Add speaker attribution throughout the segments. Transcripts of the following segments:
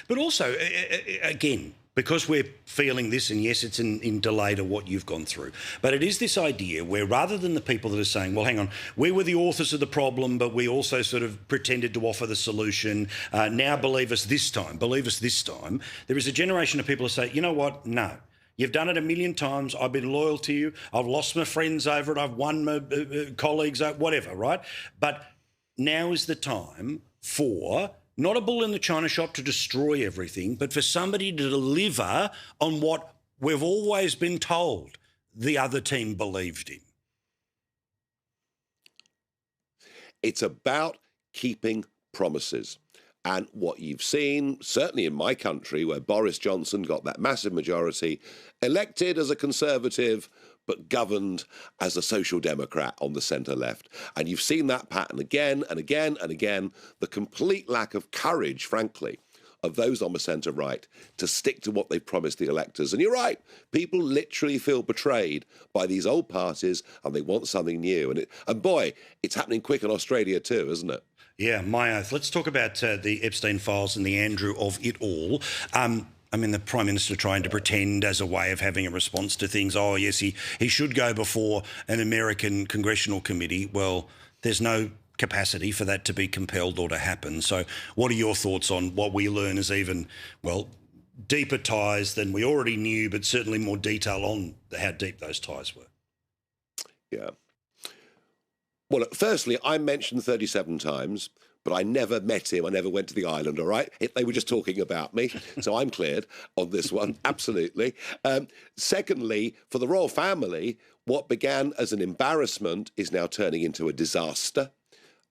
Speaker 1: But also, again, because we're feeling this, and yes, it's in delay to what you've gone through, but it is this idea where rather than the people that are saying, well, hang on, we were the authors of the problem, but we also sort of pretended to offer the solution, now believe us this time, there is a generation of people who say, you know what, no. You've done it a million times. I've been loyal to you. I've lost my friends over it. I've won my colleagues, whatever, right? But now is the time for not a bull in the china shop to destroy everything, but for somebody to deliver on what we've always been told the other team believed in.
Speaker 2: It's about keeping promises. And what you've seen, certainly in my country, where Boris Johnson got that massive majority, elected as a Conservative, but governed as a Social Democrat on the centre-left. And you've seen that pattern again and again and again, the complete lack of courage, frankly, of those on the centre-right to stick to what they've promised the electors. And you're right, people literally feel betrayed by these old parties and they want something new. And boy, it's happening quick in Australia too, isn't it?
Speaker 1: Yeah, my oath. Let's talk about the Epstein files and the Andrew of it all. I mean, the Prime Minister trying to pretend as a way of having a response to things, oh, yes, he should go before an American congressional committee. Well, there's no capacity for that to be compelled or to happen. So what are your thoughts on what we learn as even, well, deeper ties than we already knew, but certainly more detail on how deep those ties were?
Speaker 2: Yeah. Well, firstly, I mentioned 37 times, but I never met him. I never went to the island, all right? They were just talking about me. So I'm cleared on this one, absolutely. Secondly, for the royal family, what began as an embarrassment is now turning into a disaster.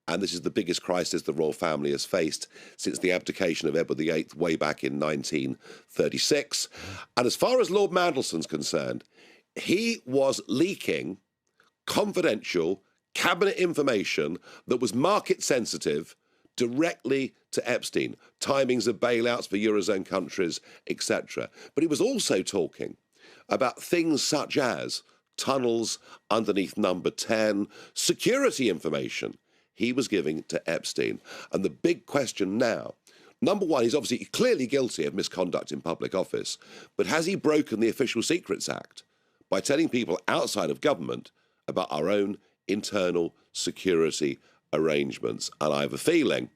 Speaker 2: And this is the biggest crisis the royal family has faced since the abdication of Edward VIII way back in 1936. And as far as Lord Mandelson's concerned, he was leaking confidential cabinet information that was market sensitive directly to Epstein, timings of bailouts for Eurozone countries, etc. But he was also talking about things such as tunnels underneath number 10, security information he was giving to Epstein. And the big question now, number one, he's obviously clearly guilty of misconduct in public office, but has he broken the Official Secrets Act by telling people outside of government about our own internal security arrangements? And I have a feeling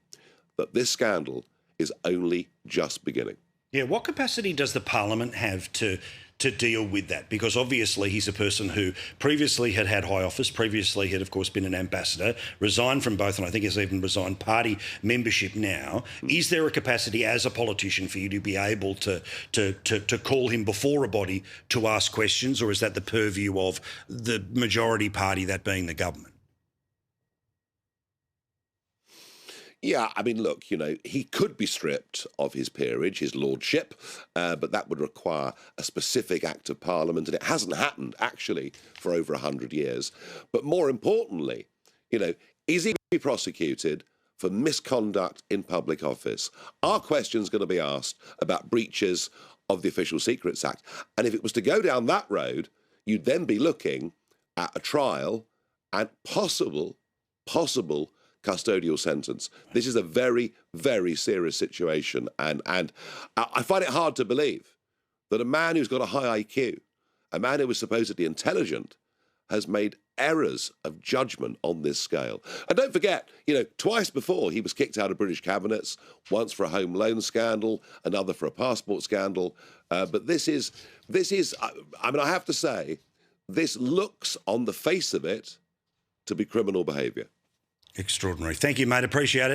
Speaker 2: that this scandal is only just beginning.
Speaker 1: Yeah, what capacity does the Parliament have to deal with that? Because obviously he's a person who previously had high office, previously had, of course, been an ambassador, resigned from both, and I think has even resigned party membership now. Is there a capacity as a politician for you to be able to call him before a body to ask questions, or is that the purview of the majority party, that being the government?
Speaker 2: Yeah, I mean, look, he could be stripped of his peerage, his lordship, but that would require a specific act of Parliament, and it hasn't happened, actually, for over 100 years. But more importantly, is he going to be prosecuted for misconduct in public office? Are questions going to be asked about breaches of the Official Secrets Act? And if it was to go down that road, you'd then be looking at a trial and possible custodial sentence. This is a very, very serious situation. And I find it hard to believe that a man who's got a high IQ, a man who was supposedly intelligent, has made errors of judgment on this scale. And don't forget, twice before he was kicked out of British cabinets, once for a home loan scandal, another for a passport scandal. But this is, I mean, I have to say, this looks on the face of it to be criminal behaviour.
Speaker 1: Extraordinary. Thank you, mate. Appreciate it.